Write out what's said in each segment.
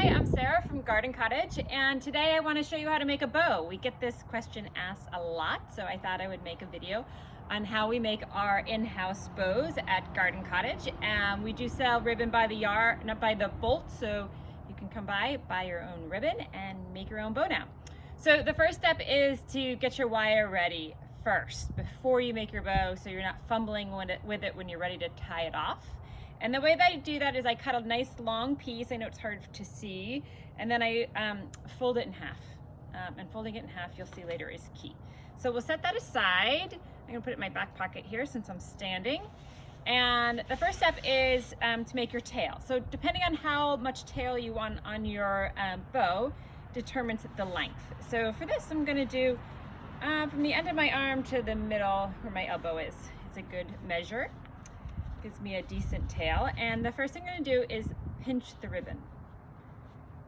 Hi, I'm Sarah from Garden Cottage, and today I want to show you how to make a bow. We get this question asked a lot, so I thought I would make a video on how we make our in-house bows at Garden Cottage. We do sell ribbon by the yard, not by the bolt, so you can come by, buy your own ribbon, and make your own bow now. So the first step is to get your wire ready first before you make your bow, so you're not fumbling with it when you're ready to tie it off. And the way that I do that is I cut a nice long piece. I know it's hard to see. And then I fold it in half. And folding it in half, you'll see later, is key. So we'll set that aside. I'm gonna put it in my back pocket here since I'm standing. And the first step is to make your tail. So depending on how much tail you want on your bow determines the length. So for this, I'm gonna do from the end of my arm to the middle where my elbow is. It's a good measure. Gives me a decent tail. And the first thing I'm gonna do is pinch the ribbon.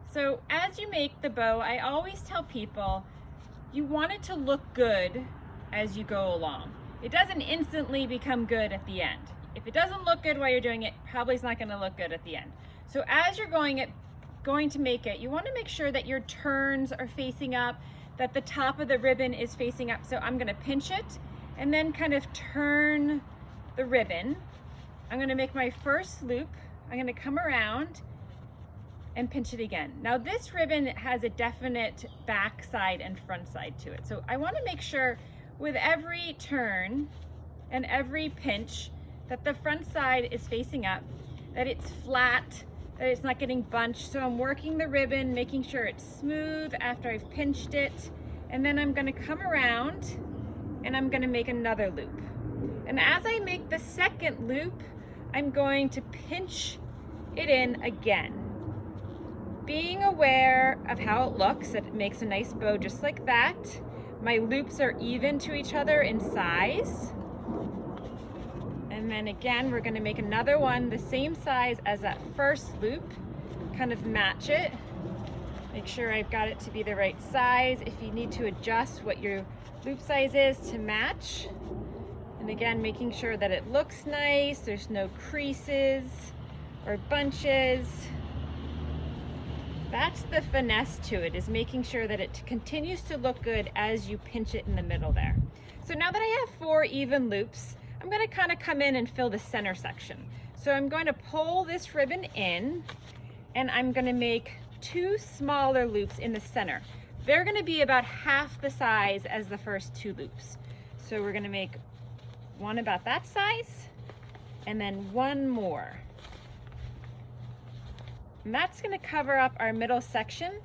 So as you make the bow, I always tell people, you want it to look good as you go along. It doesn't instantly become good at the end. If it doesn't look good while you're doing it, probably it's not gonna look good at the end. So as you're going to make it, you wanna make sure that your turns are facing up, that the top of the ribbon is facing up. So I'm gonna pinch it and then kind of turn the ribbon. I'm gonna make my first loop. I'm gonna come around and pinch it again. Now this ribbon has a definite back side and front side to it. So I wanna make sure with every turn and every pinch that the front side is facing up, that it's flat, that it's not getting bunched. So I'm working the ribbon, making sure it's smooth after I've pinched it. And then I'm gonna come around and I'm gonna make another loop. And as I make the second loop, I'm going to pinch it in again. Being aware of how it looks, that it makes a nice bow just like that. My loops are even to each other in size. And then again, we're gonna make another one the same size as that first loop, kind of match it. Make sure I've got it to be the right size. If you need to adjust what your loop size is to match. And again, making sure that it looks nice, there's no creases or bunches. That's the finesse to it, is making sure that it continues to look good as you pinch it in the middle there. So now that I have 4 even loops, I'm gonna kind of come in and fill the center section. So I'm going to pull this ribbon in and I'm gonna make 2 smaller loops in the center. They're gonna be about half the size as the first 2 loops. So we're gonna make one about that size, and then one more. And that's gonna cover up our middle section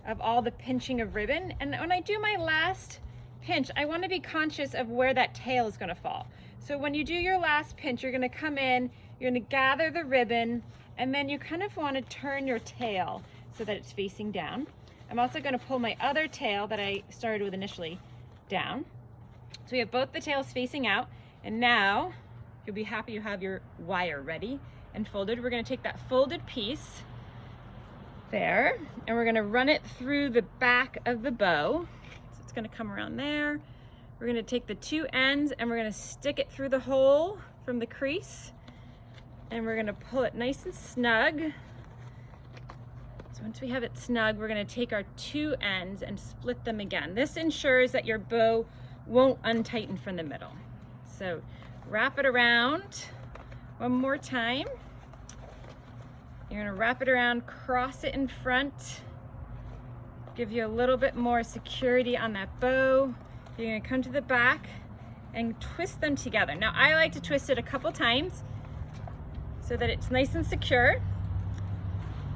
of all the pinching of ribbon. And when I do my last pinch, I wanna be conscious of where that tail is gonna fall. So when you do your last pinch, you're gonna come in, you're gonna gather the ribbon, and then you kind of wanna turn your tail so that it's facing down. I'm also gonna pull my other tail that I started with initially down. So we have both the tails facing out. And now you'll be happy you have your wire ready and folded. We're gonna take that folded piece there and we're gonna run it through the back of the bow. So it's gonna come around there. We're gonna take the 2 ends and we're gonna stick it through the hole from the crease. And we're gonna pull it nice and snug. So once we have it snug, we're gonna take our 2 ends and split them again. This ensures that your bow won't untighten from the middle. So wrap it around one more time. You're gonna wrap it around, cross it in front, give you a little bit more security on that bow. You're gonna come to the back and twist them together. Now I like to twist it a couple times so that it's nice and secure.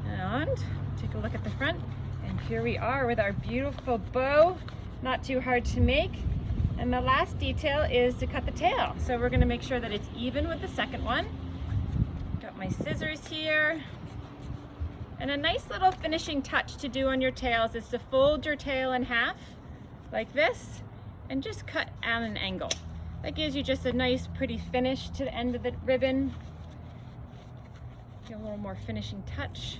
And take a look at the front. And here we are with our beautiful bow. Not too hard to make. And the last detail is to cut the tail. So we're gonna make sure that it's even with the second one. Got my scissors here. And a nice little finishing touch to do on your tails is to fold your tail in half, like this, and just cut at an angle. That gives you just a nice pretty finish to the end of the ribbon. Get a little more finishing touch.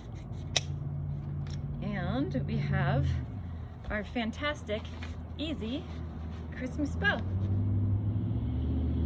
And we have our fantastic, easy Christmas bow.